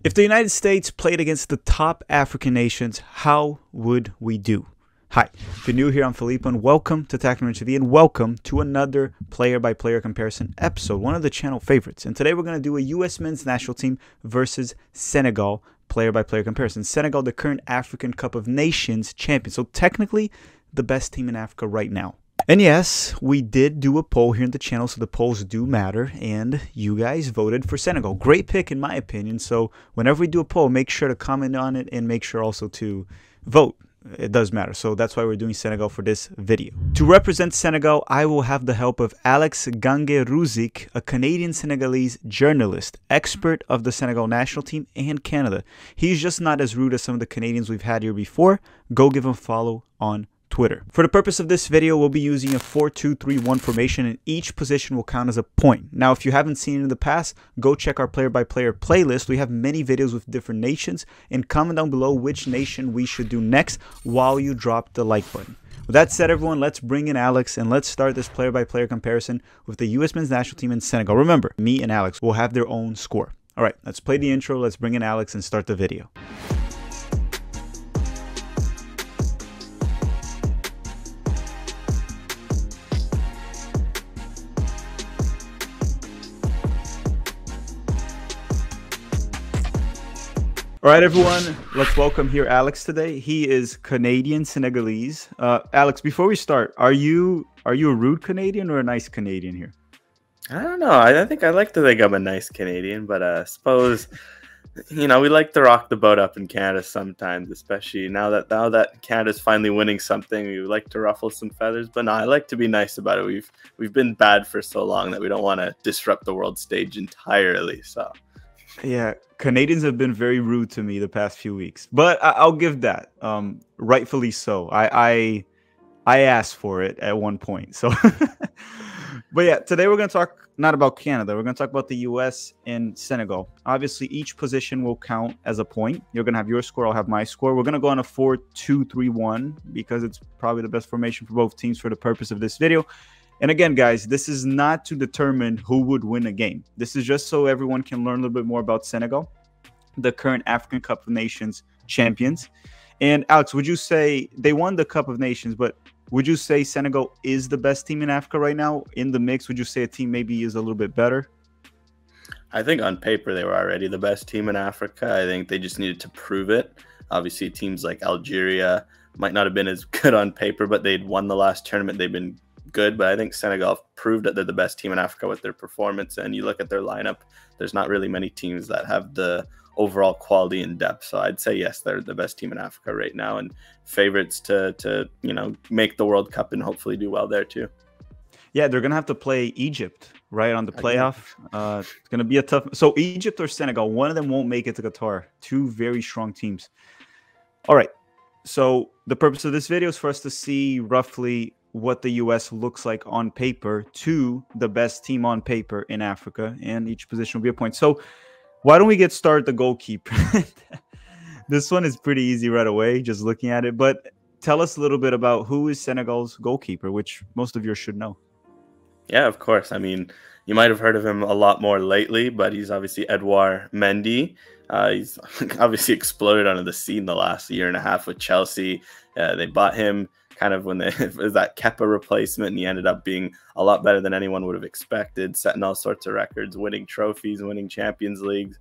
If the United States played against the top African nations, how would we do? Hi, if you're new here, I'm Felipe, and welcome to USMNT, and welcome to another player-by-player comparison episode, one of the channel favorites. And today we're going to do a U.S. men's national team versus Senegal player-by-player comparison. Senegal, the current African Cup of Nations champion, so technically the best team in Africa right now. And yes, we did do a poll here in the channel, so the polls do matter, and you guys voted for Senegal. Great pick in my opinion, so whenever we do a poll, make sure to comment on it and make sure also to vote. It does matter, so that's why we're doing Senegal for this video. To represent Senegal, I will have the help of Alex Gange-Ruzik, a Canadian-Senegalese journalist, expert of the Senegal national team and Canada. He's just not as rude as some of the Canadians we've had here before. Go give him a follow on Twitter. For the purpose of this video, we'll be using a 4-2-3-1 formation, and each position will count as a point. Now, if you haven't seen it in the past, go check our player-by-player playlist. We have many videos with different nations, and comment down below which nation we should do next while you drop the like button. With that said, everyone, let's bring in Alex, and let's start this player-by-player comparison with the U.S. men's national team and Senegal. Remember, me and Alex will have their own score. All right, let's play the intro, let's bring in Alex and start the video. All right, everyone, let's welcome here Alex today. He is Canadian Senegalese. Alex, before we start, are you a rude Canadian or a nice Canadian here? I don't know. I think I like to think I'm a nice Canadian, but I suppose, you know, we like to rock the boat up in Canada sometimes, especially now that Canada's finally winning something. We like to ruffle some feathers, but no, I like to be nice about it. We've been bad for so long that we don't want to disrupt the world stage entirely. So. Yeah, Canadians have been very rude to me the past few weeks, but I'll give that. Rightfully so. I asked for it at one point. So, but yeah, today we're going to talk not about Canada. We're going to talk about the U.S. and Senegal. Obviously, each position will count as a point. You're going to have your score. I'll have my score. We're going to go on a 4-2-3-1 because it's probably the best formation for both teams for the purpose of this video. And again, guys, this is not to determine who would win a game. This is just so everyone can learn a little bit more about Senegal, the current African Cup of Nations champions. And Alex, would you say they won the Cup of Nations, but would you say Senegal is the best team in Africa right now in the mix? Would you say a team maybe is a little bit better? I think on paper they were already the best team in Africa. I think they just needed to prove it. Obviously, teams like Algeria might not have been as good on paper, but they'd won the last tournament. They've been good, but I think Senegal proved that they're the best team in Africa with their performance. And you look at their lineup, there's not really many teams that have the overall quality and depth. So I'd say yes, they're the best team in Africa right now, and favorites to you know, make the World Cup and hopefully do well there too. Yeah, they're gonna have to play Egypt right on the playoff. It's gonna be a tough. So Egypt or Senegal, one of them won't make it to Qatar. Two very strong teams. All right. So the purpose of this video is for us to see roughly what the U.S. looks like on paper to the best team on paper in Africa, and each position will be a point. So why don't we get started the goalkeeper? This one is pretty easy right away, just looking at it. But tell us a little bit about who is Senegal's goalkeeper, which most of you should know. Yeah, of course. I mean, you might have heard of him a lot more lately, but he's obviously EDOUARD MENDY. He's obviously exploded onto the scene the last year and a half with Chelsea. They bought him kind of when it was that Kepa replacement, and he ended up being a lot better than anyone would have expected, setting all sorts of records, winning trophies, winning Champions Leagues.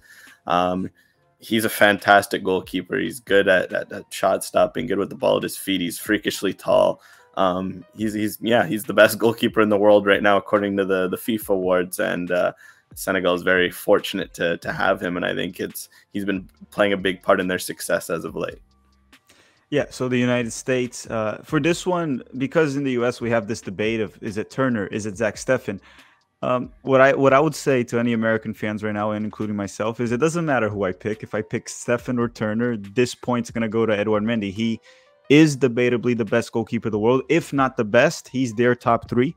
He's a fantastic goalkeeper. He's good at shot stopping, good with the ball at his feet. He's freakishly tall. He's the best goalkeeper in the world right now, according to the FIFA awards, and Senegal is very fortunate to have him, and I think he's been playing a big part in their success as of late. Yeah, so the United States, for this one, because in the U.S. we have this debate of, is it Turner, is it Zach Steffen? What I would say to any American fans right now, and including myself, is it doesn't matter who I pick. If I pick Steffen or Turner, this point's going to go to EDOUARD MENDY. He is debatably the best goalkeeper in the world. If not the best, he's their top three.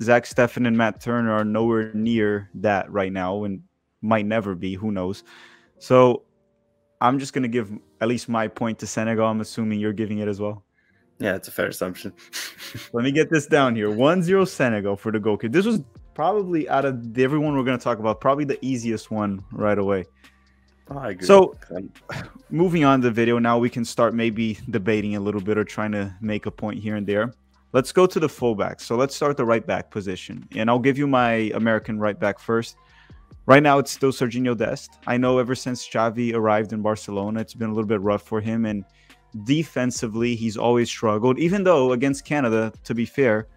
Zach Steffen and Matt Turner are nowhere near that right now and might never be. Who knows? So I'm just going to give at least my point to Senegal. I'm assuming you're giving it as well. Yeah, it's a fair assumption. Let me get this down here. 1-0 Senegal for the goalkeeper. This was probably, out of everyone we're going to talk about, probably the easiest one right away. Oh, I agree. So moving on the video now, we can start maybe debating a little bit or trying to make a point here and there. Let's go to the fullback. So let's start the right back position, and I'll give you my American right back first. Right now, it's still Serginho Dest. I know ever since Xavi arrived in Barcelona, it's been a little bit rough for him, and defensively, he's always struggled. Even though against Canada, to be fair,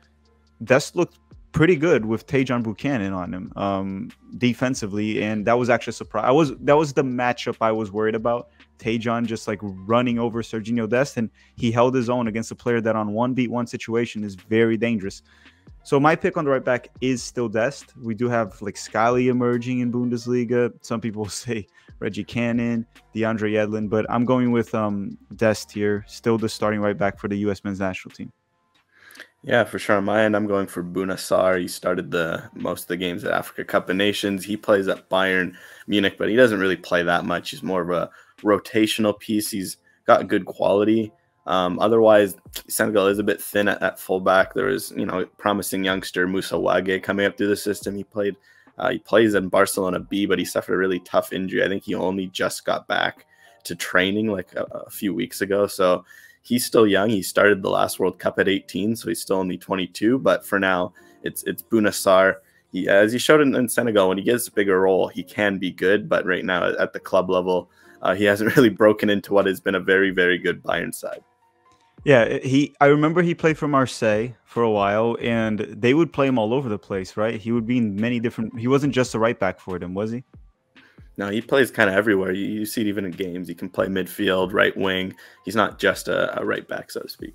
Dest looked pretty good with Tajon Buchanan on him defensively, and that was actually a surprise. That was the matchup I was worried about. Tajon just like running over Serginho Dest, and he held his own against a player that on 1v1 situation is very dangerous. So my pick on the right back is still Dest. We do have like Scally emerging in Bundesliga. Some people say Reggie Cannon, DeAndre Yedlin, but I'm going with Dest here, still the starting right back for the U.S. men's national team. Yeah, for sure. On my end, I'm going for Bouna Sarr. He started most of the games at Africa Cup of Nations. He plays at Bayern Munich, but he doesn't really play that much. He's more of a rotational piece. He's got good quality. Otherwise, Senegal is a bit thin at fullback. There is, promising youngster Moussa Wagué coming up through the system. He plays in Barcelona B, but he suffered a really tough injury. I think he only just got back to training like a few weeks ago. So he's still young. He started the last World Cup at 18, so he's still only 22. But for now, it's Bouna Sarr. As he showed in Senegal, when he gets a bigger role, he can be good. But right now, at the club level, he hasn't really broken into what has been a very, very good Bayern side. Yeah, I remember he played for Marseille for a while, and they would play him all over the place, right? He would be in many different. He wasn't just a right back for them, was he? No, he plays kind of everywhere. You see it even in games. He can play midfield, right wing. He's not just a right back, so to speak.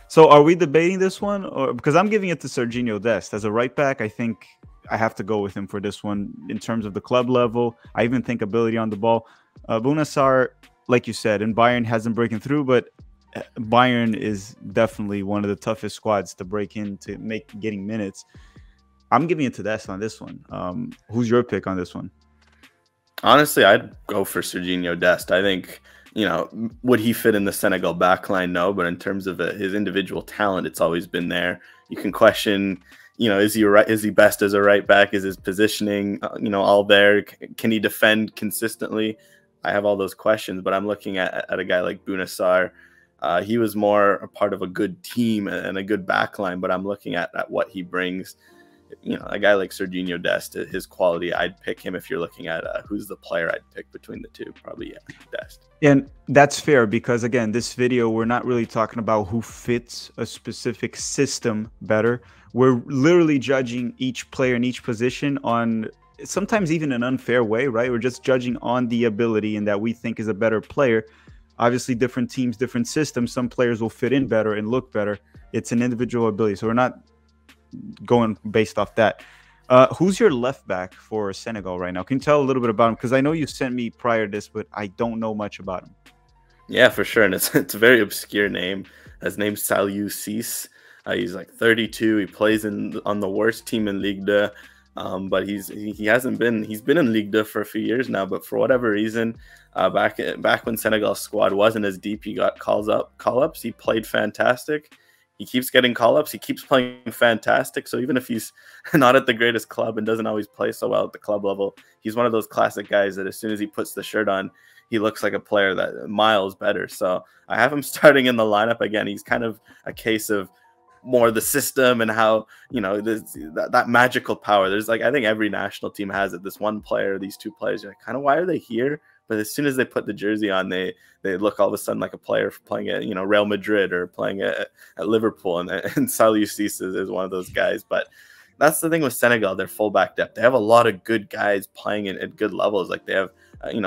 So are we debating this one? Or because I'm giving it to Serginho Dest. As a right back, I think I have to go with him for this one in terms of the club level. I even think ability on the ball. Bouna Sarr, like you said, in Bayern hasn't broken through, but Bayern is definitely one of the toughest squads to break in to make getting minutes. I'm giving it to Dest on this one. Who's your pick on this one? Honestly, I'd go for Serginho Dest. I think, would he fit in the Senegal backline? No, but in terms of his individual talent, it's always been there. You can question, is he best as a right back? Is his positioning, all there? Can he defend consistently? I have all those questions, but I'm looking at a guy like Bouna Sarr. He was more a part of a good team and a good backline, but I'm looking at what he brings. A guy like Serginho Dest, his quality, I'd pick him. If you're looking at who's the player I'd pick between the two, probably Dest. And that's fair because, again, this video, we're not really talking about who fits a specific system better. We're literally judging each player in each position on sometimes even an unfair way, right? We're just judging on the ability and that we think is a better player. Obviously, different teams, different systems. Some players will fit in better and look better. It's an individual ability. So we're not going based off that. Who's your left back for Senegal right now? Can you tell a little bit about him? Because I know you sent me prior to this, but I don't know much about him. Yeah, for sure. And it's a very obscure name. His name's Saliou Ciss. He's like 32. He plays on the worst team in Ligue 2. But he's been in Ligue 2 for a few years now, but for whatever reason, back when Senegal's squad wasn't as deep, he got call-ups. He played fantastic. He keeps getting call-ups. He keeps playing fantastic. So even if he's not at the greatest club and doesn't always play so well at the club level, he's one of those classic guys that as soon as he puts the shirt on, he looks like a player that miles better. So I have him starting in the lineup again. He's kind of a case of more the system and how, that magical power. There's I think every national team has it. This one player, these two players, you're like, kind of, why are they here? But as soon as they put the jersey on, they look all of a sudden like a player playing at Real Madrid or playing at Liverpool. And Saliou Ciss is one of those guys. But that's the thing with Senegal, their fullback depth. They have a lot of good guys playing at good levels. Like they have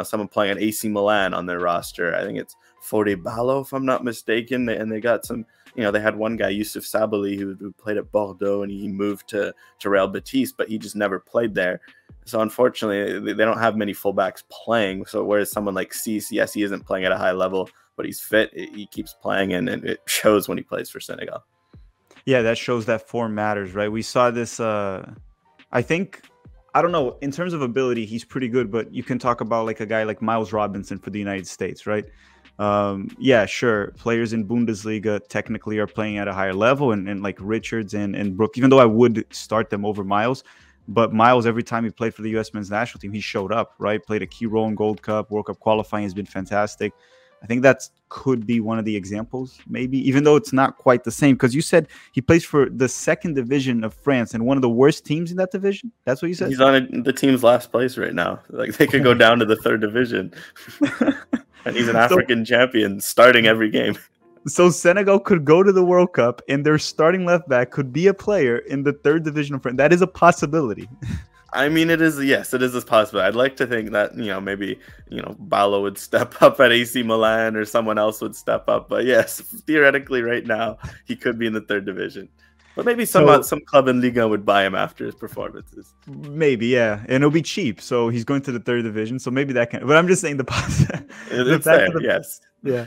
someone playing at AC Milan on their roster. I think it's Fodé-Ballo, if I'm not mistaken. And they got some. They had one guy, Youssouf Sabaly, who played at Bordeaux, and he moved to Real Betis, but he just never played there. So unfortunately, they don't have many fullbacks playing. So whereas someone like Ciss, yes, he isn't playing at a high level, but he's fit. He keeps playing, and it shows when he plays for Senegal. Yeah, that shows that form matters, right? We saw this. I don't know. In terms of ability, he's pretty good, but you can talk about like a guy like Miles Robinson for the United States, right? Yeah, sure. Players in Bundesliga technically are playing at a higher level, and like Richards and Brook, even though I would start them over Miles, But Miles, every time he played for the U.S. men's national team, he showed up, right? Played a key role in Gold Cup, World Cup qualifying has been fantastic. I think that could be one of the examples, maybe, even though it's not quite the same. Because you said he plays for the second division of France and one of the worst teams in that division. That's what you said? He's on the team's last place right now. Like, they could go down to the third division. And he's an African champion starting every game. So Senegal could go to the World Cup and their starting left back could be a player in the third division of France. That is a possibility. I mean, it is. Yes, it is a possibility. I'd like to think that, maybe, BOULAYE would step up at AC Milan or someone else would step up. But yes, theoretically right now, he could be in the third division. But maybe some club in Liga would buy him after his performances. Maybe, yeah. And it'll be cheap. So he's going to the third division. So maybe that can. But I'm just saying it's there, yes. Yeah.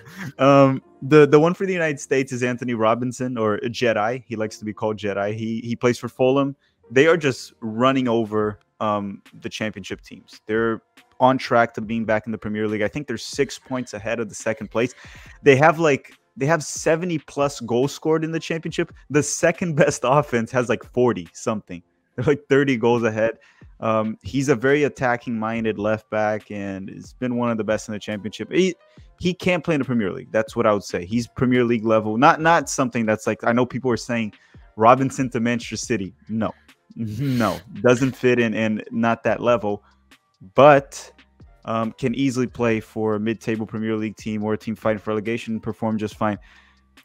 The one for the United States is Anthony Robinson, or Jedi. He likes to be called Jedi. He plays for Fulham. They are just running over the championship teams. They're on track to being back in the Premier League. I think they're 6 points ahead of the second place. They have 70 plus goals scored in the championship. The second best offense has like 40 something. They're like 30 goals ahead. He's a very attacking minded left back and has been one of the best in the championship. He can't play in the Premier League. That's what I would say. He's Premier League level. Not something that's like, I know people are saying Robinson to Manchester City. No, doesn't fit in and not that level, but can easily play for a mid-table Premier League team or a team fighting for relegation and perform just fine.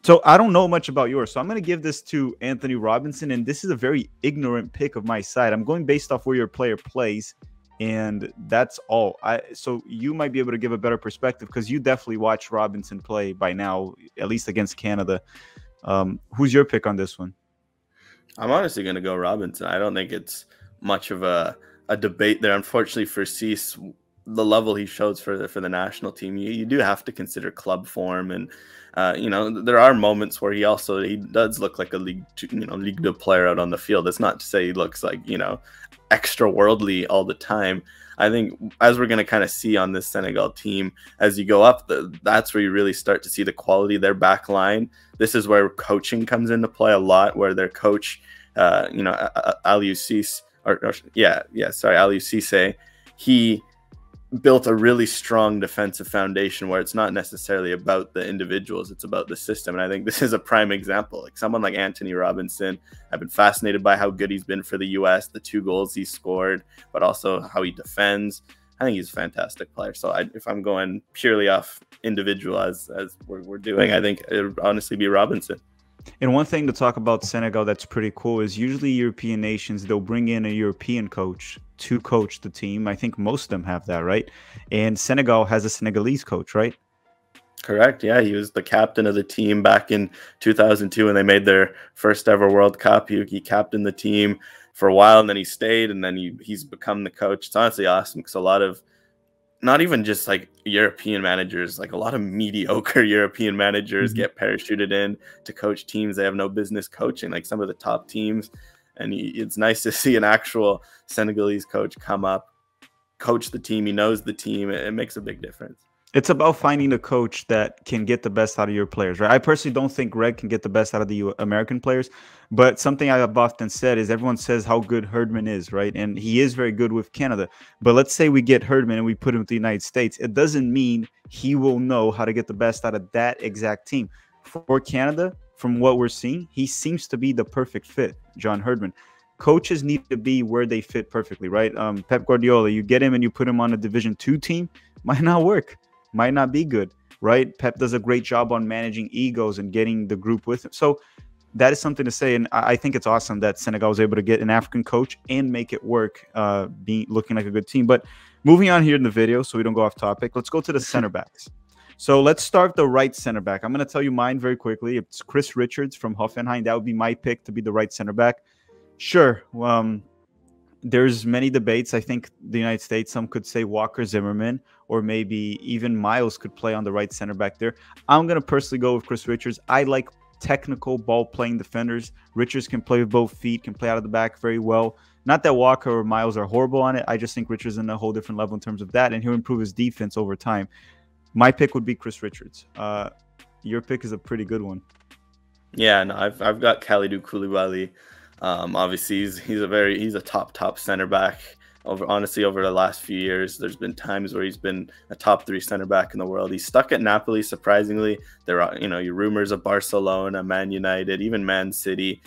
So I don't know much about yours. So I'm going to give this to Anthony Robinson, and this is a very ignorant pick of my side. I'm going based off where your player plays, and that's all. So you might be able to give a better perspective because you definitely watched Robinson play by now, at least against Canada. Who's your pick on this one? I'm honestly going to go Robinson. I don't think it's much of a debate there. Unfortunately for Cease, the level he shows for the national team, you do have to consider club form, and there are moments where he does look like a Ligue 2 player out on the field. It's not to say he looks like extra worldly all the time. I think as we're going to kind of see on this Senegal team, as you go up, that's where you really start to see the quality of their back line. This is where coaching comes into play a lot, where their coach, Aliou Cisse, Aliou Cisse, he built a really strong defensive foundation where it's not necessarily about the individuals, it's about the system. And I think this is a prime example. Like someone like Anthony Robinson, I've been fascinated by how good he's been for the US, the 2 goals he scored, but also how he defends. I think he's a fantastic player. So if I'm going purely off individual as we're doing, I think it would honestly be Robinson. And one thing to talk about Senegal that's pretty cool is usually European nations, they'll bring in a European coach to coach the team. I think most of them have that, right? And Senegal has a Senegalese coach, right? Correct. Yeah, he was the captain of the team back in 2002 when they made their first ever World Cup. He captained the team for a while, and then he stayed, and then he's become the coach. It's honestly awesome because a lot of, not even just like European managers, like a lot of mediocre European managers get parachuted in to coach teams they have no business coaching, like some of the top teams. And it's nice to see an actual Senegalese coach come up, coach the team. He knows the team. It makes a big difference. It's about finding a coach that can get the best out of your players, right? I personally don't think Greg can get the best out of the American players, but something I have often said is everyone says how good Herdman is, right? And he is very good with Canada. But let's say we get Herdman and we put him with the United States. It doesn't mean he will know how to get the best out of that exact team. For Canada, from what we're seeing, he seems to be the perfect fit, John Herdman. Coaches need to be where they fit perfectly, right? Pep Guardiola, you get him and you put him on a Division II team, might not work. Might not be good, right? Pep does a great job on managing egos and getting the group with him. So that is something to say. And I think it's awesome that Senegal was able to get an African coach and make it work, looking like a good team. But moving on here in the video, so we don't go off topic, let's go to the center backs. So let's start the right center back. I'm going to tell you mine very quickly. It's Chris Richards from Hoffenheim. That would be my pick to be the right center back. Sure. There's many debates. I think the United States, some could say Walker Zimmerman, or maybe even Miles could play on the right center back there. I'm going to personally go with Chris Richards. I like technical ball-playing defenders. Richards can play with both feet, can play out of the back very well. Not that Walker or Miles are horrible on it. I just think Richards is in a whole different level in terms of that, and he'll improve his defense over time. My pick would be Chris Richards. Your pick is a pretty good one. Yeah, no, I've got Kalidou Koulibaly Obviously, he's a top center back. Honestly, over the last few years, there's been times where he's been a top 3 center back in the world. He's stuck at Napoli, surprisingly. There are, your rumors of Barcelona, Man United, even Man City.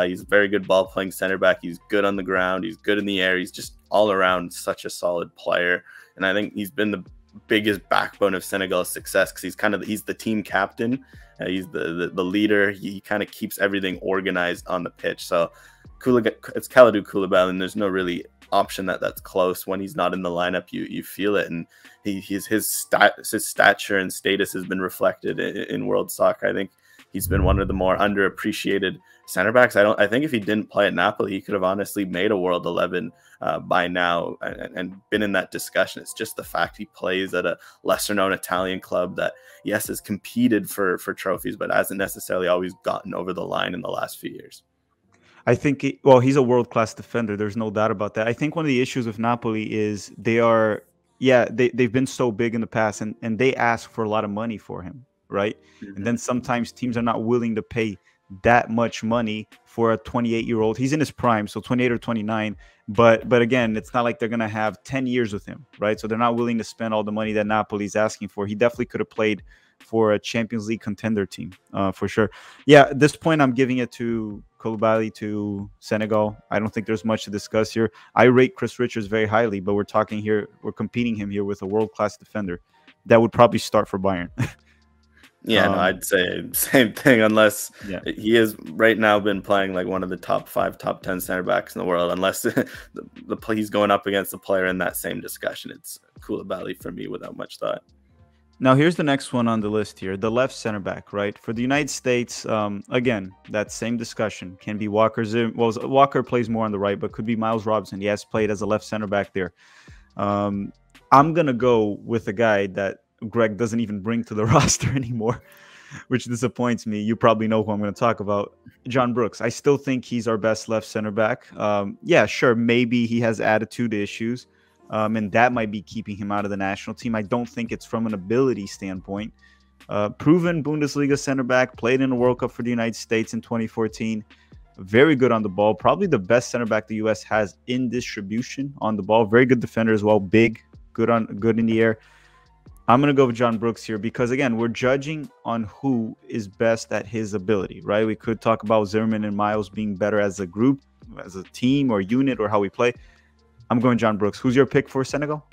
He's a very good ball playing center back. He's good on the ground. He's good in the air. He's just all around such a solid player. And I think he's been the biggest backbone of Senegal's success, because he's the team captain. He's the leader. He kind of keeps everything organized on the pitch. So it's Kalidou Koulibaly, and there's no really option that's close. When he's not in the lineup, you feel it, and his stature and status has been reflected in world soccer. I think he's been one of the more underappreciated center backs. I think if he didn't play at Napoli, he could have honestly made a World 11 by now and been in that discussion. It's just the fact he plays at a lesser known Italian club that, yes, has competed for trophies, but hasn't necessarily always gotten over the line in the last few years. I think, he's a world-class defender. There's no doubt about that. I think one of the issues with Napoli is they've been so big in the past, and they ask for a lot of money for him, right? Mm-hmm. And then sometimes teams are not willing to pay that much money for a 28-year-old. He's in his prime, so 28 or 29. But again, it's not like they're going to have 10 years with him, right? So they're not willing to spend all the money that Napoli's asking for. He definitely could have played for a Champions League contender team, for sure. Yeah, at this point, I'm giving it to Koulibaly, to Senegal. I don't think there's much to discuss here. I rate Chris Richards very highly, but we're competing him here with a world-class defender that would probably start for Bayern. Yeah, no, I'd say same thing, unless he has right now been playing like one of the top 5, top 10 center backs in the world. Unless he's going up against a player in that same discussion, it's Koulibaly for me without much thought. Now, here's the next one on the list here, the left center back, right? For the United States, again, that same discussion can be Walker. Well, Walker plays more on the right, but could be Miles Robinson. He has played as a left center back there. I'm going to go with a guy that Greg doesn't even bring to the roster anymore, which disappoints me. You probably know who I'm going to talk about. John Brooks. I still think he's our best left center back. Yeah, sure, maybe he has attitude issues. And that might be keeping him out of the national team. I don't think it's from an ability standpoint. Proven Bundesliga center back, played in a World Cup for the United States in 2014. Very good on the ball. Probably the best center back the U.S. has in distribution on the ball. Very good defender as well. Big, good in the air. I'm going to go with John Brooks here because, again, we're judging on who is best at his ability, right? We could talk about Zimmerman and Miles being better as a group, as a team or unit, or how we play. I'm going John Brooks. Who's your pick for Senegal?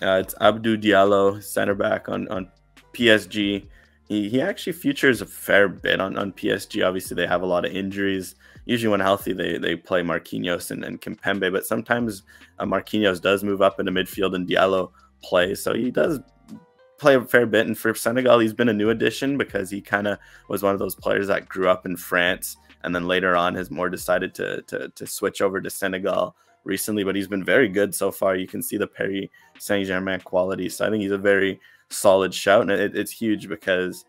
It's ABDOU Diallo, center back on PSG. He actually features a fair bit on PSG. Obviously, they have a lot of injuries. Usually when healthy, they play Marquinhos and Kimpembe, but sometimes Marquinhos does move up into midfield and Diallo plays. So he does play a fair bit. And for Senegal, he's been a new addition because he kind of was one of those players that grew up in France and then later on has more decided to switch over to Senegal recently, but he's been very good so far. You can see the Paris Saint-Germain quality. So I think he's a very solid shout. And it's huge because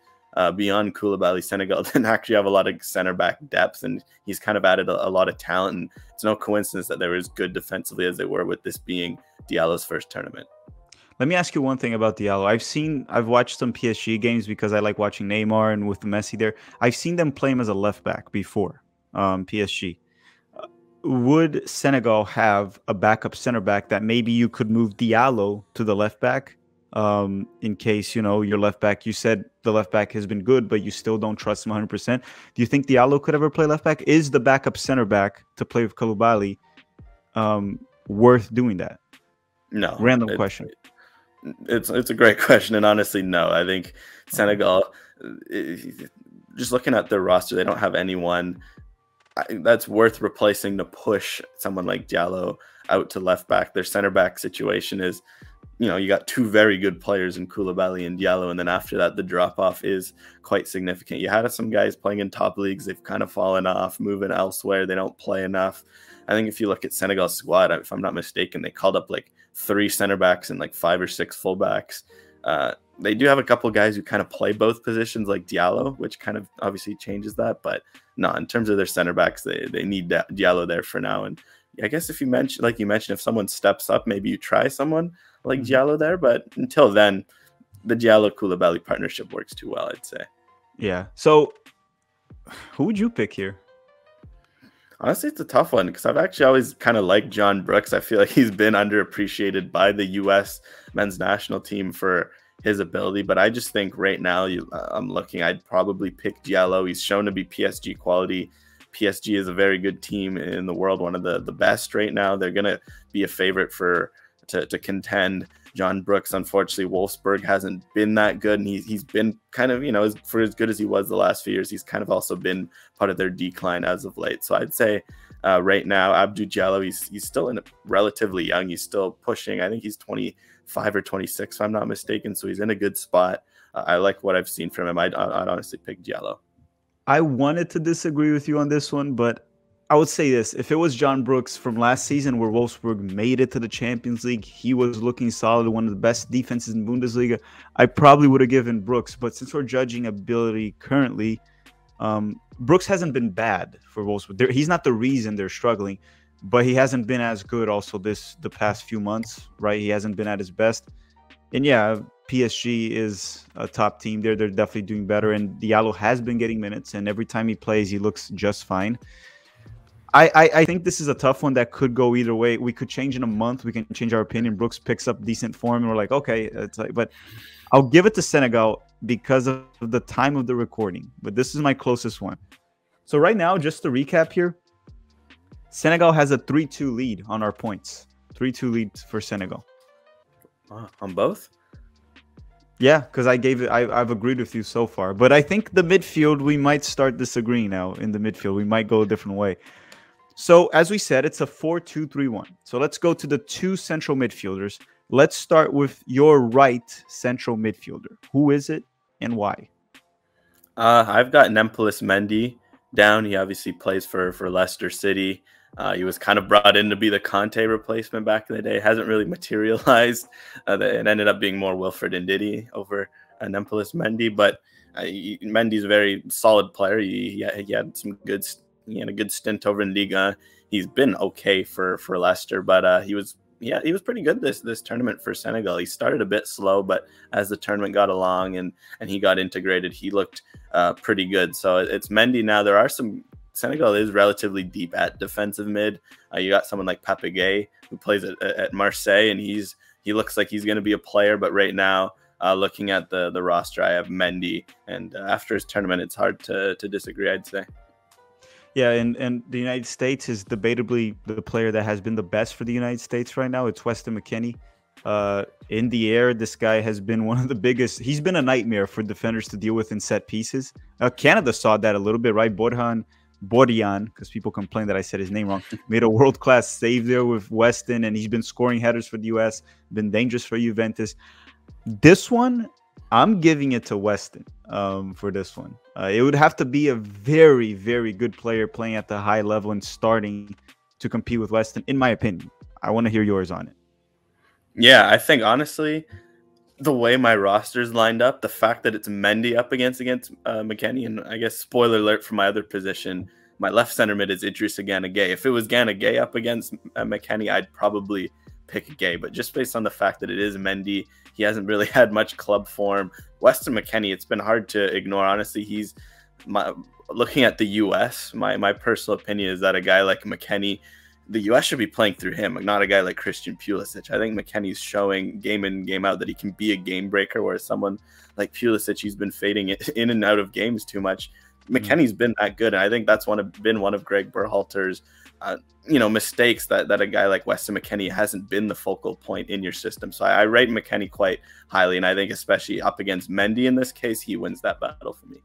beyond Koulibaly, Senegal didn't actually have a lot of center back depth, and he's kind of added a lot of talent. And it's no coincidence that they were as good defensively as they were, with this being Diallo's first tournament. Let me ask you one thing about Diallo. I've watched some PSG games because I like watching Neymar and with Messi there. I've seen them play him as a left back before, PSG. Would Senegal have a backup center back that maybe you could move Diallo to the left back in case, your left back, you said the left back has been good, but you still don't trust him 100%. Do you think Diallo could ever play left back? Is the backup center back to play with Koulibaly worth doing that? No. Random question. It's a great question. And honestly, no. I think Senegal, just looking at their roster, they don't have anyone that's worth replacing to push someone like Diallo out to left back. Their center back situation is, you got 2 very good players in Koulibaly and Diallo, and then after that, the drop off is quite significant. You had some guys playing in top leagues, they've kind of fallen off, moving elsewhere, they don't play enough. I think if you look at Senegal's squad, if I'm not mistaken, they called up like 3 center backs and like 5 or 6 fullbacks. They do have a couple guys who kind of play both positions, like Diallo, which kind of obviously changes that. But no, in terms of their center backs, they need Diallo there for now. And I guess if you mentioned, if someone steps up, maybe you try someone like Diallo there. But until then, the Diallo-Koulibaly partnership works too well, I'd say. Yeah. So who would you pick here? Honestly, it's a tough one because I've actually always kind of liked John Brooks. I feel like he's been underappreciated by the U.S. men's national team for his ability. But I just think right now, I'm looking, I'd probably pick DIALLO. He's shown to be PSG quality. PSG is a very good team in the world, one of the best right now. They're going to be a favorite to contend. John Brooks, unfortunately, Wolfsburg hasn't been that good, and he's been kind of, for as good as he was the last few years, he's kind of also been part of their decline as of late. So I'd say right now, ABDOU DIALLO, he's still relatively young. He's still pushing. I think he's 25 or 26, if I'm not mistaken. So he's in a good spot. I like what I've seen from him. I'd honestly pick DIALLO. I wanted to disagree with you on this one, but I would say this. If it was John Brooks from last season where Wolfsburg made it to the Champions League, he was looking solid, one of the best defenses in Bundesliga, I probably would have given Brooks. But since we're judging ability currently, Brooks hasn't been bad for Wolfsburg. He's not the reason they're struggling, but he hasn't been as good also the past few months, right? He hasn't been at his best. And yeah, PSG is a top team there. They're definitely doing better. And DIALLO has been getting minutes, and every time he plays, he looks just fine. I think this is a tough one that could go either way. We could change in a month. We can change our opinion. Brooks picks up decent form, and we're like, okay. But I'll give it to Senegal because of the time of the recording. But this is my closest one. So right now, just to recap here, Senegal has a 3-2 lead on our points. 3-2 lead for Senegal. On both? Yeah, because I've agreed with you so far. But I think the midfield, we might start disagreeing now in the midfield. We might go a different way. So, as we said, it's a 4-2-3-1. So, let's go to the two central midfielders. Let's start with your right central midfielder. Who is it and why? I've got NAMPALYS MENDY down. He obviously plays for Leicester City. He was kind of brought in to be the Conte replacement back in the day. Hasn't really materialized. It ended up being more Wilfred Ndidi over NAMPALYS MENDY. But Mendy's a very solid player. He had some good. He had a good stint over in Liga. He's been okay for Leicester, but he was pretty good this tournament for Senegal. He started a bit slow, but as the tournament got along and he got integrated, he looked pretty good. So it's Mendy now. There are Senegal is relatively deep at defensive mid. You got someone like Gueye who plays at Marseille, and he looks like he's going to be a player. But right now, looking at the roster, I have Mendy, and after his tournament, it's hard to disagree, I'd say. Yeah, and the United States is debatably the player that has been the best for the United States right now. It's Weston McKennie. In the air, this guy has been one of the biggest. He's been a nightmare for defenders to deal with in set pieces. Canada saw that a little bit, right? Bodian, because people complain that I said his name wrong, made a world-class save there with Weston, and he's been scoring headers for the U.S., been dangerous for Juventus. This one, I'm giving it to Weston for this one. It would have to be a very, very good player playing at the high level and starting to compete with Weston, in my opinion. I want to hear yours on it. Yeah, I think, honestly, the way my roster's lined up, the fact that it's Mendy up against McKennie, and I guess spoiler alert for my other position, my left center mid is IDRISSA Gueye. If it was Gueye up against McKennie, I'd probably pick Gueye. But just based on the fact that it is Mendy, he hasn't really had much club form. Weston McKennie, it's been hard to ignore. Honestly, looking at the U.S., my personal opinion is that a guy like McKennie, the U.S. should be playing through him, not a guy like Christian Pulisic. I think McKennie's showing game in, game out that he can be a game breaker, whereas someone like Pulisic, he's been fading in and out of games too much. McKennie's been that good, and I think that's been one of Greg Berhalter's mistakes, that a guy like Weston McKennie hasn't been the focal point in your system. So I rate McKennie quite highly, and I think especially up against Mendy in this case, he wins that battle for me.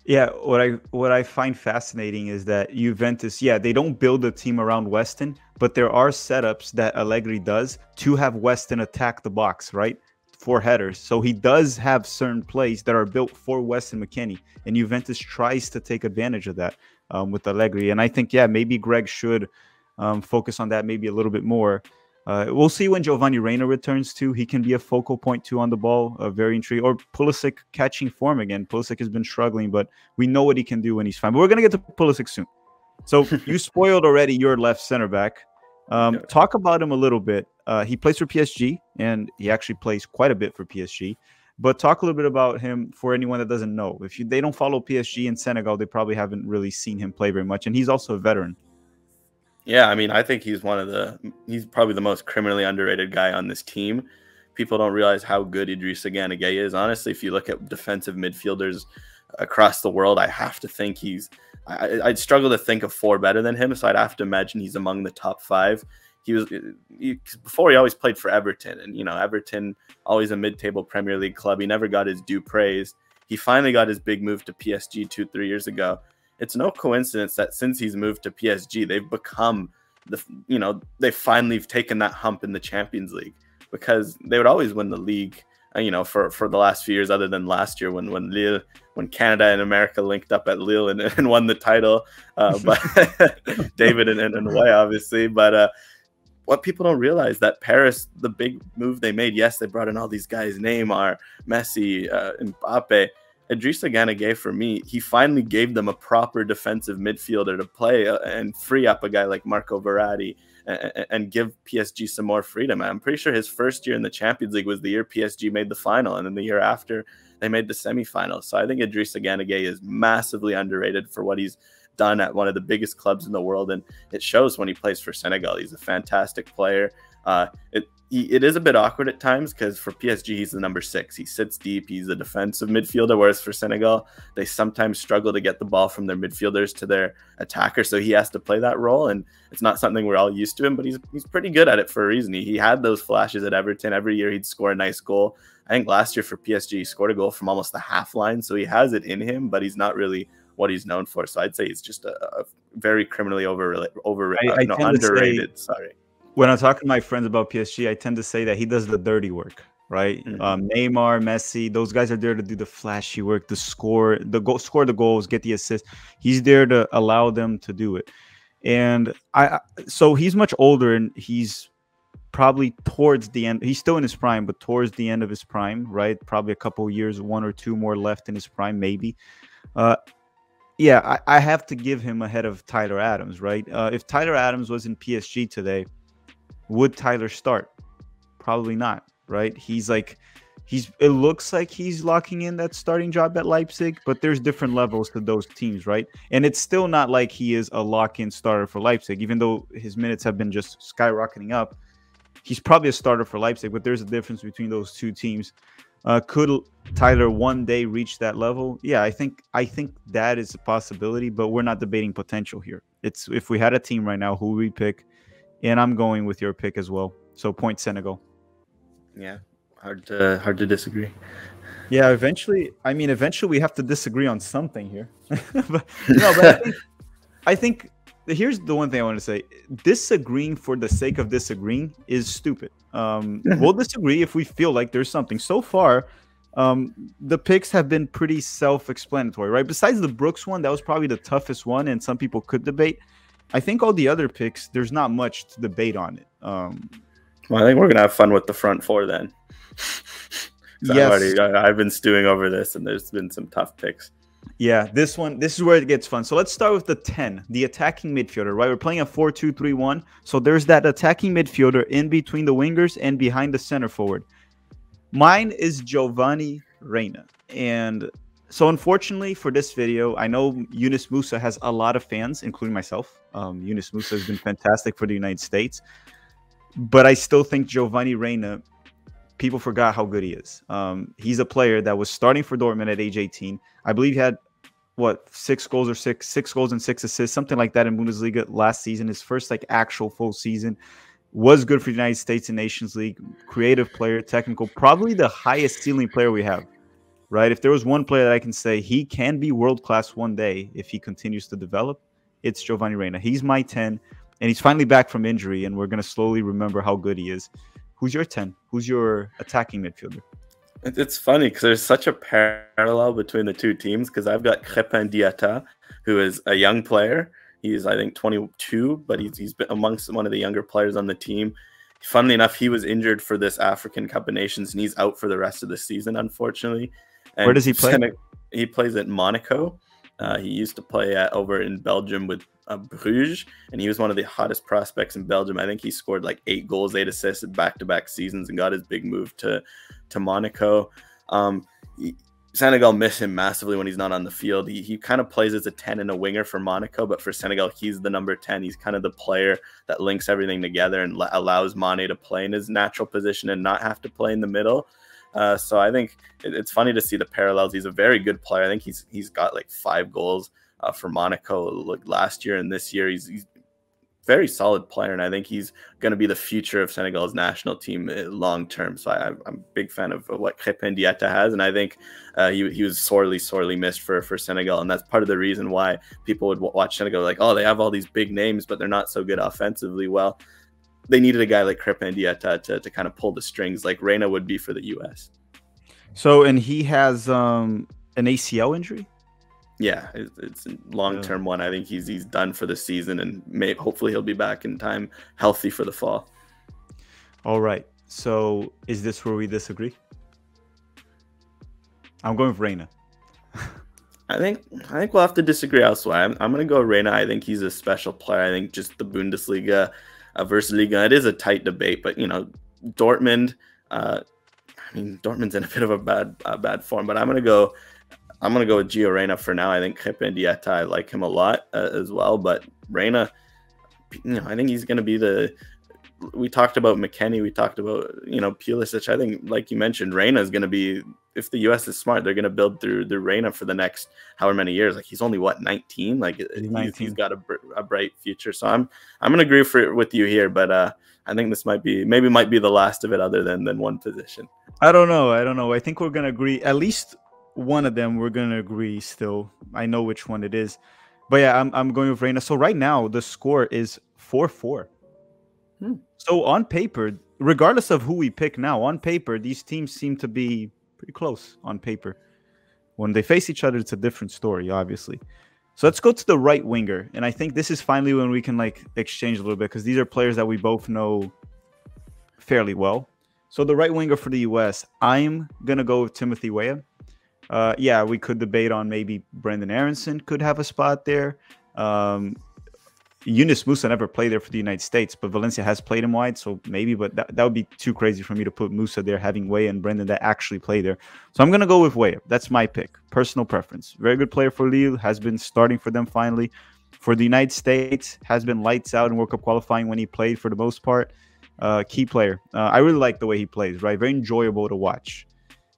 Yeah, what I find fascinating is that Juventus, they don't build a team around Weston, but there are setups that Allegri does to have Weston attack the box, right? For headers. So he does have certain plays that are built for Weston McKennie, and Juventus tries to take advantage of that with Allegri. And I think, maybe Greg should focus on that maybe a little bit more. We'll see when Giovanni Reina returns too. He can be a focal point too on the ball. Very intriguing. Or Pulisic catching form again. Pulisic has been struggling, but we know what he can do when he's fine. But we're going to get to Pulisic soon. So you spoiled already your left center back. Talk about him a little bit. He plays for PSG, and he actually plays quite a bit for PSG. But talk a little bit about him for anyone that doesn't know. If they don't follow PSG in Senegal, they probably haven't really seen him play very much. And he's also a veteran. Yeah, I mean, I think he's he's probably the most criminally underrated guy on this team. People don't realize how good Idrissa Gana Gueye is. Honestly, if you look at defensive midfielders across the world, I have to think I'd struggle to think of 4 better than him. So I'd have to imagine he's among the top 5. Before he always played for Everton, and Everton, always a mid-table Premier League club. He never got his due praise. He finally got his big move to PSG 2-3 years ago. It's no coincidence that since he's moved to PSG, they've become they've finally taken that hump in the Champions League, because they would always win the league, for the last few years, other than last year when Canada and America linked up at Lille and won the title, but David and Way, obviously. But what people don't realize, that Paris, the big move they made, yes, they brought in all these guys, Neymar, Messi, Mbappe. Idrissa Gana Gueye, for me, he finally gave them a proper defensive midfielder to play and free up a guy like Marco Verratti and give PSG some more freedom. I'm pretty sure his first year in the Champions League was the year PSG made the final, and then the year after they made the semifinals. So I think Idrissa Gana Gueye is massively underrated for what he's done at one of the biggest clubs in the world, and it shows when he plays for Senegal. He's a fantastic player. It is a bit awkward at times, because for PSG, he's the number 6. He sits deep. He's a defensive midfielder, whereas for Senegal, they sometimes struggle to get the ball from their midfielders to their attacker. So he has to play that role, and it's not something we're all used to him, but he's pretty good at it for a reason. He had those flashes at Everton. Every year he'd score a nice goal. I think last year for PSG, he scored a goal from almost the half line. So he has it in him, but he's not really what he's known for. So I'd say he's just a very criminally underrated. Sorry. When I'm talking to my friends about PSG, I tend to say that he does the dirty work, right? Neymar, Messi, those guys are there to do the flashy work, score the goals, get the assists. He's there to allow them to do it. And so he's much older, and he's probably towards the end. He's still in his prime, but towards the end of his prime, right? Probably a couple of years, 1 or 2 more left in his prime, maybe. Yeah, I have to give him ahead of Tyler Adams, right? If Tyler Adams was in PSG today, would Tyler start? Probably not, right? It looks like he's locking in that starting job at Leipzig, but there's different levels to those teams, right? And it's still not like he is a lock-in starter for Leipzig, even though his minutes have been just skyrocketing up. He's probably a starter for Leipzig, but there's a difference between those two teams. Could Tyler one day reach that level? Yeah, I think that is a possibility, but we're not debating potential here. It's if we had a team right now, who would we pick? And I'm going with your pick as well. So point Senegal. Yeah, hard to disagree. Yeah, eventually we have to disagree on something here. but I think here's the one thing I want to say. Disagreeing for the sake of disagreeing is stupid. We'll disagree if we feel like there's something. So far, the picks have been pretty self-explanatory, right? Besides the Brooks one, that was probably the toughest one, and some people could debate. I think all the other picks, there's not much to debate on it. Well, I think we're gonna have fun with the front 4 then. Yes. I've been stewing over this, and there's been some tough picks. Yeah, this is where it gets fun. So let's start with the 10, the attacking midfielder, right? We're playing a 4-2-3-1. So there's that attacking midfielder in between the wingers and behind the center forward. Mine is Giovanni Reina. And so unfortunately for this video, I know Yunus Musa has a lot of fans, including myself. Yunus Musa has been fantastic for the United States. But I still think Giovanni Reina, people forgot how good he is. He's a player that was starting for Dortmund at age 18. I believe he had, what, 6 goals and 6 assists, something like that in Bundesliga last season. His first actual full season. Was good for the United States in Nations League. Creative player, technical, probably the highest ceiling player we have. Right? If there was one player that I can say he can be world-class one day if he continues to develop, it's Giovanni Reina. He's my 10, and he's finally back from injury, and we're going to slowly remember how good he is. Who's your 10? Who's your attacking midfielder? It's funny because there's such a parallel between the two teams, because I've got Crépin Diatta, who is a young player. He's, I think, 22, but he's been amongst one of the younger players on the team. Funnily enough, he was injured for this African Cup of Nations, and he's out for the rest of the season, unfortunately. And where does he play? He plays at Monaco. He used to play over in Belgium with Bruges, and he was one of the hottest prospects in Belgium. I think he scored like 8 goals, 8 assists in back-to-back seasons and got his big move to Monaco. Senegal miss him massively when he's not on the field. He kind of plays as a 10 and a winger for Monaco, but for Senegal, he's the number 10. He's kind of the player that links everything together and allows Mane to play in his natural position and not have to play in the middle. So I think it's funny to see the parallels. He's a very good player. I think he's got like 5 goals for Monaco last year, and this year he's very solid player, and I think he's going to be the future of Senegal's national team long term. So I'm a big fan of what Crépin Diatta has, and I think he was sorely missed for Senegal, and that's part of the reason why people would watch Senegal like, oh, they have all these big names, but they're not so good offensively. Well, they needed a guy like Crépin Diatta to kind of pull the strings, like Reina would be for the U.S. So, and he has an ACL injury. Yeah, it's a long-term one. I think he's done for the season, and hopefully he'll be back in time, healthy for the fall. All right. So is this where we disagree? I'm going with Reina. I think we'll have to disagree elsewhere. I'm going to go Reina. I think he's a special player. I think just the Bundesliga versus Liga, it is a tight debate, but you know, Dortmund. I mean, Dortmund's in a bit of a bad form, but I'm going to go with Gio Reyna for now. I think Crépin Diatta, I like him a lot as well. But Reyna, you know, I think he's going to be the. We talked about McKennie. We talked about, you know, Pulisic. I think, like you mentioned, Reyna is going to be. If the U.S. is smart, they're going to build through the Reyna for the next however many years. Like he's only 19. Like he's got a bright future. So I'm going to agree with you here. But I think this might be the last of it, other than one position. I don't know. I think we're going to agree at least. One of them we're gonna agree still. I know which one it is, but yeah, I'm going with Reina. So right now the score is 4-4. So on paper, regardless of who we pick now, on paper these teams seem to be pretty close on paper. When they face each other, it's a different story, obviously. So let's go to the right winger, and I think this is finally when we can like exchange a little bit, because these are players that we both know fairly well. So the right winger for the US, I'm gonna go with Timothy Weah. Yeah, we could debate on maybe Brendan Aronson could have a spot there. Yunus Musa never played there for the United States, but Valencia has played him wide, so maybe, but that would be too crazy for me to put Musa there, having Weah and Brendan that actually play there. So I'm going to go with Weah. That's my pick. Personal preference. Very good player for Lille, has been starting for them finally. For the United States, has been lights out in World Cup qualifying when he played for the most part. Key player. I really like the way he plays, right? Very enjoyable to watch.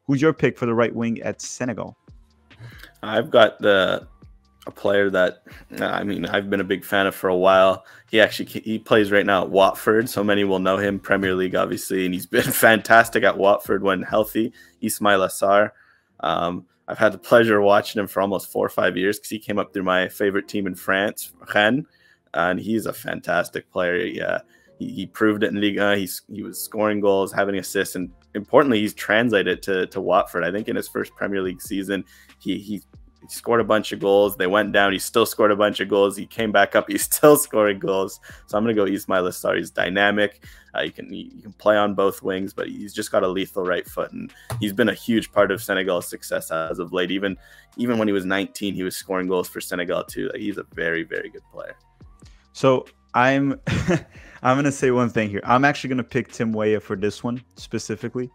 Who's your pick for the right wing at Senegal? I've got a player that, I mean, I've been a big fan of for a while. He plays right now at Watford, so many will know him, Premier League obviously, and he's been fantastic at Watford when healthy. Ismail Assar. I've had the pleasure of watching him for almost 4 or 5 years because he came up through my favorite team in France, Rennes, and he's a fantastic player. He proved it in Liga. He was scoring goals, having assists, and importantly, he's translated to Watford. I think in his first Premier League season, he scored a bunch of goals. They went down. He still scored a bunch of goals. He came back up. He's still scoring goals. So I'm going to go Ismail Assar. He's dynamic. You can play on both wings, but he's just got a lethal right foot, and he's been a huge part of Senegal's success as of late. Even when he was 19, he was scoring goals for Senegal too. He's a very, very good player. So I'm going to say one thing here. I'm actually going to pick Tim Weah for this one specifically.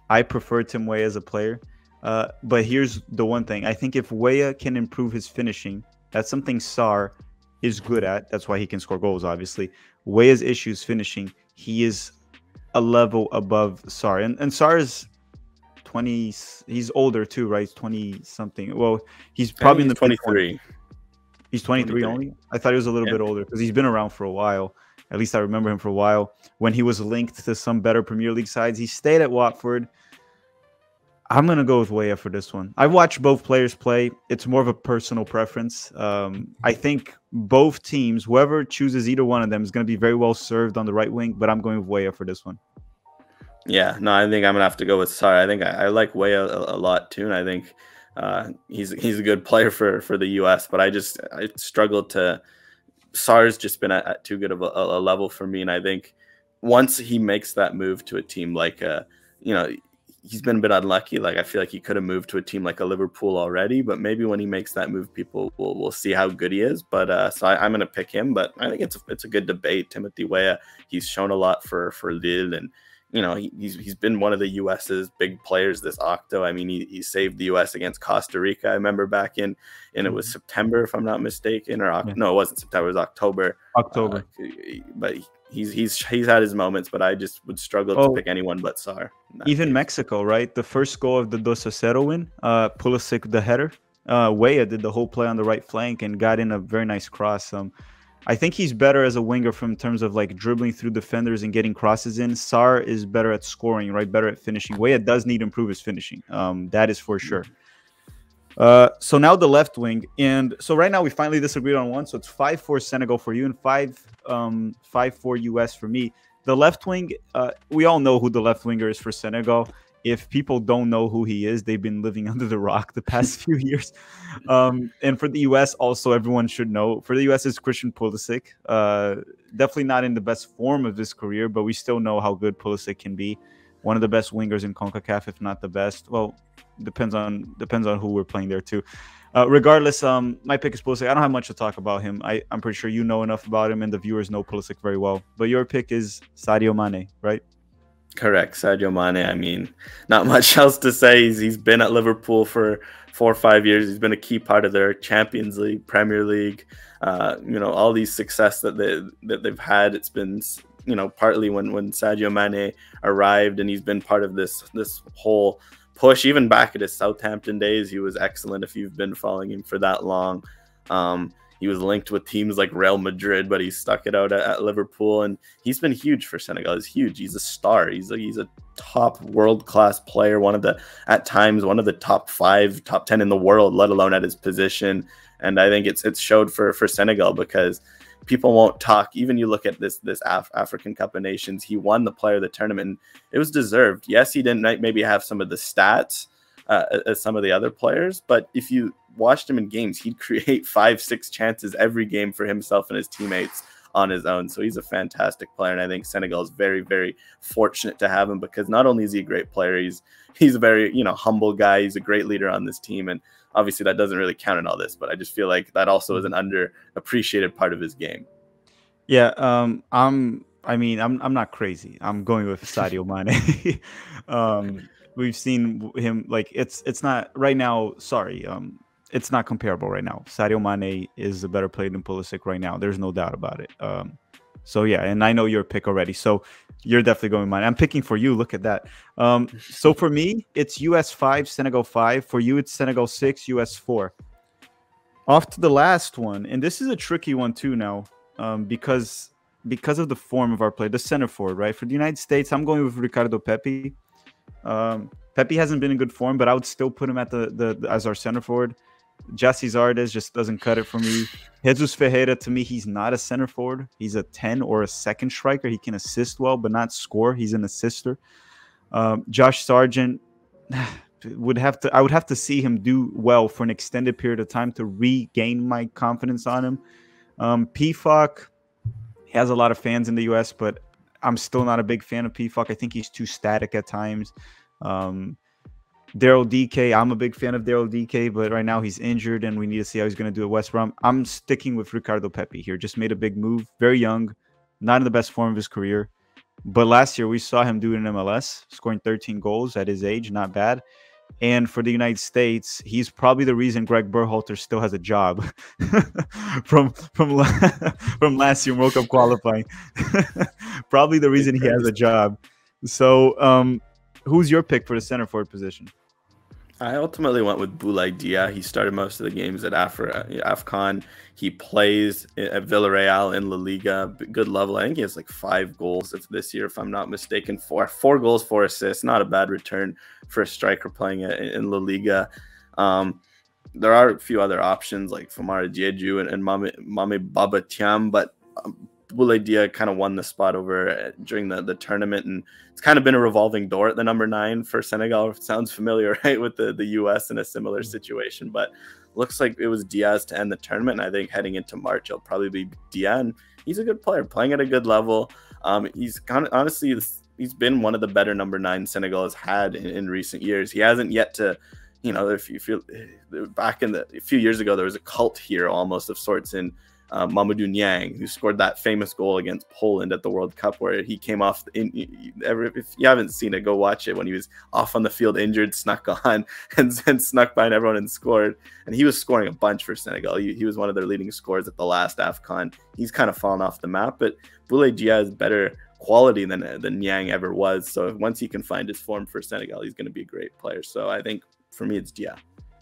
I prefer Tim Weah as a player. But here's the one thing. I think if Weah can improve his finishing, that's something Sarr is good at. That's why he can score goals, obviously. Weah's issue is finishing. He is a level above Sarr. And Sarr is 20. He's older too, right? He's 20-something. Well, he's probably in the 23. He's 23 only? I thought he was a little bit older because he's been around for a while. At least I remember him for a while. When he was linked to some better Premier League sides, he stayed at Watford. I'm going to go with Weah for this one. I've watched both players play. It's more of a personal preference. I think both teams, whoever chooses either one of them, is going to be very well served on the right wing, but I'm going with Weah for this one. Yeah, no, I think I'm going to have to go with Sarr. I think I like Weah a lot too, and I think he's a good player for the U.S., but I struggled to. Sarr's just been at too good of a level for me, and I think once he makes that move to a team like he's been a bit unlucky. Like I feel like he could have moved to a team like a Liverpool already, but maybe when he makes that move, people will see how good he is. But so I'm going to pick him. But I think it's a good debate. Timothy Weah, he's shown a lot for Lille, and you know, he's been one of the US's big players this octo. I mean, he saved the US against Costa Rica. I remember back in it was September, if I'm not mistaken, or no, it wasn't September, it was October. But he's had his moments, but I just would struggle to pick anyone but Sar. Even Mexico, right? The first goal of the 2-0 win, Pulisic the header. GUEYE did the whole play on the right flank and got in a very nice cross. I think he's better as a winger from terms of like dribbling through defenders and getting crosses in. Sar is better at scoring, right? Better at finishing. GUEYE does need to improve his finishing. That is for sure. So now the left wing. And so right now we finally disagreed on one. So it's 5-4 Senegal for you and 5-4 US for me. The left wing, we all know who the left winger is for Senegal. If people don't know who he is, they've been living under the rock the past few years. And for the U.S., also, everyone should know. For the U.S., it's Christian Pulisic. Definitely not in the best form of his career, but we still know how good Pulisic can be. One of the best wingers in CONCACAF, if not the best. Well, depends on who we're playing there, too. Regardless, my pick is Pulisic. I don't have much to talk about him. I'm pretty sure you know enough about him, and the viewers know Pulisic very well. But your pick is Sadio Mane, right? Correct, Sadio Mane. I mean, not much else to say. He's been at Liverpool for 4 or 5 years. He's been a key part of their Champions League, Premier League. You know, all these success that they've had. It's been, you know, partly when Sadio Mane arrived, and he's been part of this whole push. Even back at his Southampton days, he was excellent. If you've been following him for that long. He was linked with teams like Real Madrid, but he stuck it out at Liverpool, and he's been huge for Senegal. He's huge. He's a star. He's a top world-class player, at times one of the top 5, top 10 in the world, let alone at his position. And I think it's showed for Senegal, because people won't talk. Even you look at this African Cup of Nations, he won the player of the tournament, and it was deserved. Yes, he didn't maybe have some of the stats as some of the other players, but if you watched him in games, he'd create 5-6 chances every game for himself and his teammates on his own. So he's a fantastic player, and I think Senegal is very, very fortunate to have him, because not only is he a great player, he's a very, you know, humble guy. He's a great leader on this team, and obviously that doesn't really count in all this, but I just feel like that also is an underappreciated part of his game. Yeah, I'm not crazy. I'm going with Sadio Mane. We've seen him, like, it's not right now. Sorry, it's not comparable right now. Sadio Mane is a better player than Pulisic right now. There's no doubt about it. So yeah, and I know your pick already. So you're definitely going Mane. I'm picking for you. Look at that. So for me, it's US 5, Senegal 5. For you, it's Senegal 6, US 4. Off to the last one, and this is a tricky one too now, because of the form of our play, the center forward, right? For the United States, I'm going with Ricardo Pepi. Pepi hasn't been in good form, but I would still put him at as our center forward. Jassy Zardes just doesn't cut it for me. Jesus Ferreira, to me, he's not a center forward. He's a 10 or a second striker. He can assist well, but not score. He's an assister. Josh Sargent, I would have to see him do well for an extended period of time to regain my confidence on him. PFOC, he has a lot of fans in the US, but I'm still not a big fan of PFOC. I think he's too static at times. Daryl DK, I'm a big fan of Daryl DK, but right now he's injured, and we need to see how he's going to do at West Brom. I'm sticking with Ricardo Pepi here. Just made a big move, very young, not in the best form of his career. But last year we saw him do it in MLS, scoring 13 goals at his age, not bad. And for the United States, he's probably the reason Greg Berhalter still has a job from last year World Cup qualifying. Probably the reason he has a job. So who's your pick for the center forward position? I ultimately went with Boulaye. He started most of the games at AFCON. He plays at Villarreal in La Liga. Good level. I think he has like 5 goals this year, if I'm not mistaken. 4 goals, 4 assists. Not a bad return for a striker playing in La Liga. There are a few other options like Famara Diédhiou and Mame Baba Thiam, but Boulaye kind of won the spot over during the tournament, and it's kind of been a revolving door at the number 9 for Senegal. Sounds familiar, right, with the US in a similar situation, but looks like it was Diaz to end the tournament, and I think heading into March it'll probably be Diaz. He's a good player, playing at a good level. He's kind of, honestly, he's been one of the better number 9 Senegal has had in recent years. He hasn't yet to, you know, if you feel back in a few years ago, there was a cult hero almost of sorts in Mamadou Niang, who scored that famous goal against Poland at the World Cup, where he came off. If you haven't seen it, go watch it. When he was off on the field injured, snuck on and snuck behind everyone and scored. And he was scoring a bunch for Senegal. He was one of their leading scorers at the last AFCON. He's kind of fallen off the map, but Boulaye Dia is better quality than Niang ever was. So once he can find his form for Senegal, he's going to be a great player. So I think for me, it's Dia.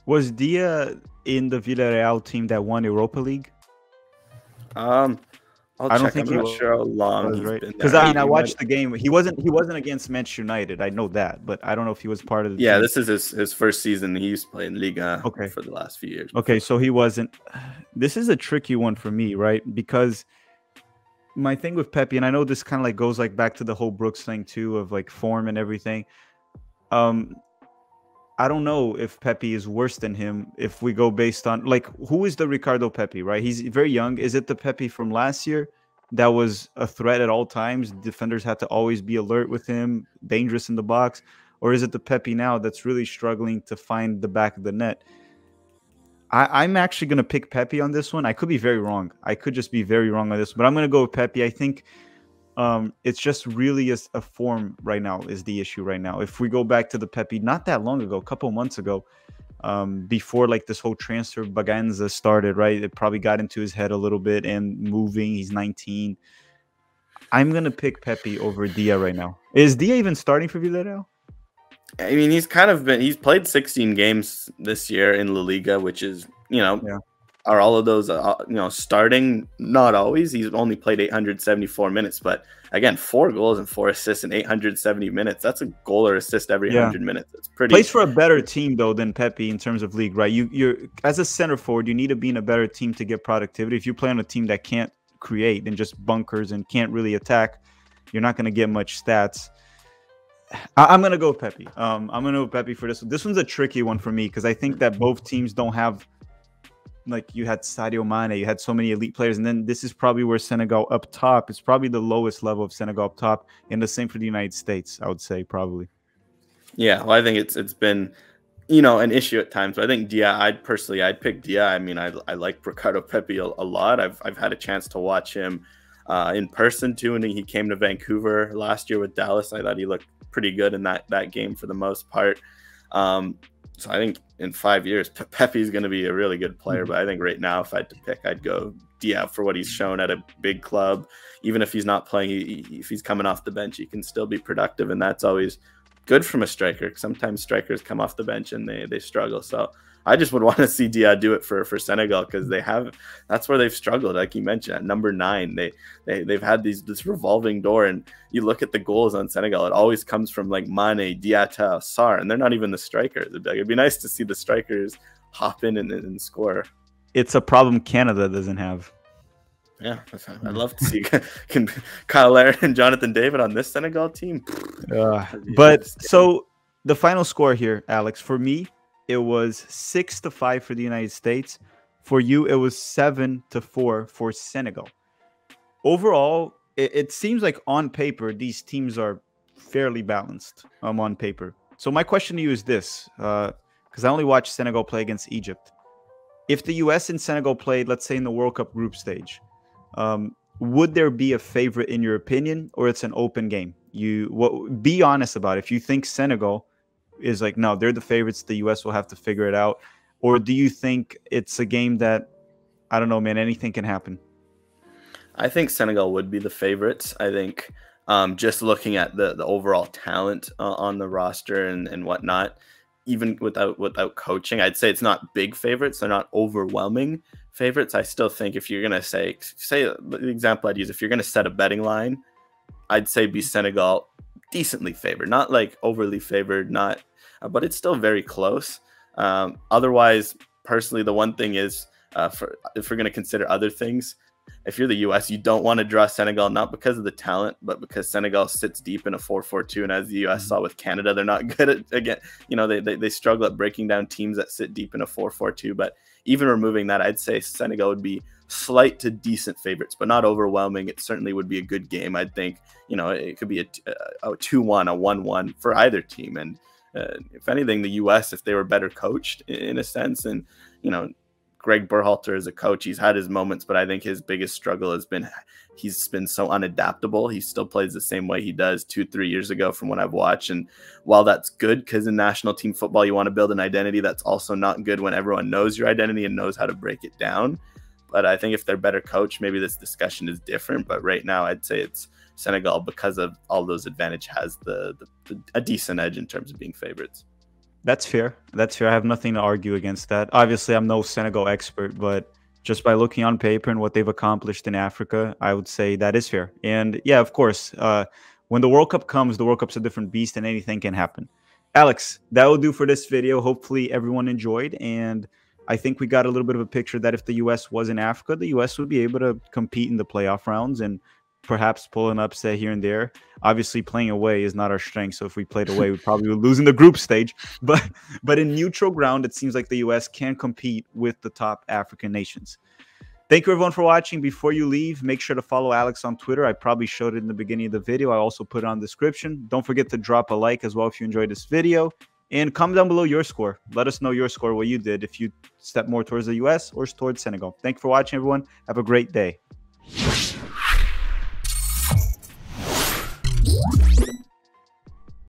Was Dia in the Villarreal team that won Europa League? I'll I don't check. think I'm not sure how long he's right? been Because there. I watched the game. He wasn't against Manchester United. I know that, but I don't know if he was part of the Yeah, team. this is his first season. He used to play in Liga Okay. for the last few years. Okay, so he wasn't. This is a tricky one for me, right? Because my thing with Pepe, and I know this kind of like goes like back to the whole Brooks thing too, of like form and everything. I don't know if Pepe is worse than him if we go based on like who is the Ricardo Pepe, right? He's very young. Is it the Pepe from last year that was a threat at all times? Defenders had to always be alert with him, dangerous in the box, or is it the Pepe now that's really struggling to find the back of the net? I'm actually going to pick Pepe on this one. I could be very wrong. I could just be very wrong on this, but I'm going to go with Pepe. I think it's just really a form right now is the issue right now. If we go back to the Pepe not that long ago, a couple months ago, before like this whole transfer baganza started, right? It probably got into his head a little bit and moving. He's 19. I'm going to pick Pepe over Dia right now. Is Dia even starting for Villarreal? I mean, he's played 16 games this year in La Liga, which is, are all of those, starting? Not always. He's only played 874 minutes, but again, 4 goals and 4 assists in 870 minutes. That's a goal or assist every 100 minutes. It's pretty. Plays for a better team though than Pepe in terms of league, right? You're as a center forward, you need to be in a better team to get productivity. If you play on a team that can't create and just bunkers and can't really attack, you're not going to get much stats. I'm going to go Pepe. I'm going to go Pepe for this one. This one's a tricky one for me because I think that both teams don't have, like you had Sadio Mane, you had so many elite players, and then this is probably where Senegal up top, it's probably the lowest level of Senegal up top, and the same for the United States, I would say probably. Yeah, well, I think it's been, an issue at times. But I think Dia, I'd pick Dia. I mean, I like Ricardo Pepe a lot. I've had a chance to watch him in person too, and he came to Vancouver last year with Dallas. I thought he looked pretty good in that game for the most part. So I think in 5 years, Pepe is going to be a really good player. But I think right now, if I had to pick, I'd go Dia for what he's shown at a big club. Even if he's not playing, if he's coming off the bench, he can still be productive, and that's always good from a striker. Sometimes strikers come off the bench and they struggle. So I just would want to see Dia do it for Senegal, because that's where they've struggled. Like you mentioned, at number 9, they've had this revolving door, and you look at the goals on Senegal, it always comes from like Mane, Diatta, Sarr, and they're not even the strikers. It'd be nice to see the strikers hop in and score. It's a problem Canada doesn't have. Yeah, I'd love to see can Kyle Laird and Jonathan David on this Senegal team. But so the final score here, Alex, for me, it was 6-5 for the United States. For you, it was 7-4 for Senegal. Overall, it seems like on paper, these teams are fairly balanced on paper. So my question to you is this, because I only watched Senegal play against Egypt. If the US and Senegal played, let's say, in the World Cup group stage, would there be a favorite in your opinion, or it's an open game? Be honest about it. If you think Senegal is like, no, they're the favorites, the US will have to figure it out, or do you think it's a game that, I don't know, man, anything can happen? I think Senegal would be the favorites. I think just looking at the overall talent on the roster and whatnot, even without coaching, I'd say it's not big favorites. They're not overwhelming favorites. I still think if you're going to say the example I'd use, if you're going to set a betting line, I'd say be Senegal decently favored, not like overly favored, but it's still very close. Otherwise, personally, the one thing is, if we're going to consider other things, if you're the US, you don't want to draw Senegal, not because of the talent, but because Senegal sits deep in a 4-4-2. And as the US saw with Canada, they're not good at, again, they struggle at breaking down teams that sit deep in a 4-4-2. But even removing that, I'd say Senegal would be slight to decent favorites, but not overwhelming. It certainly would be a good game. I'd think, it could be a 2-1, a 1-1 for either team. And if anything, the US, if they were better coached in a sense, and, Greg Berhalter as a coach, he's had his moments, but I think his biggest struggle has been he's been so unadaptable. He still plays the same way he does 2-3 years ago from what I've watched. And while that's good, because in national team football, you want to build an identity, that's also not good when everyone knows your identity and knows how to break it down. But I think if they're better coached, maybe this discussion is different. But right now, I'd say it's Senegal, because of all those advantage, has a decent edge in terms of being favorites. That's fair. That's fair. I have nothing to argue against that. Obviously, I'm no Senegal expert, but just by looking on paper and what they've accomplished in Africa, I would say that is fair. And yeah, of course, when the World Cup comes, the World Cup's a different beast and anything can happen. Alex, that will do for this video. Hopefully everyone enjoyed. And I think we got a little bit of a picture that if the U.S. was in Africa, the U.S. would be able to compete in the playoff rounds and perhaps pull an upset here and there. Obviously, playing away is not our strength, so if we played away, we probably would lose in the group stage. But in neutral ground, it seems like the U.S. can compete with the top African nations. Thank you, everyone, for watching. Before you leave, make sure to follow Alex on Twitter. I probably showed it in the beginning of the video. I also put it on the description. Don't forget to drop a like as well if you enjoyed this video. And comment down below your score. Let us know your score, what you did, if you step more towards the U.S. or towards Senegal. Thank you for watching, everyone. Have a great day.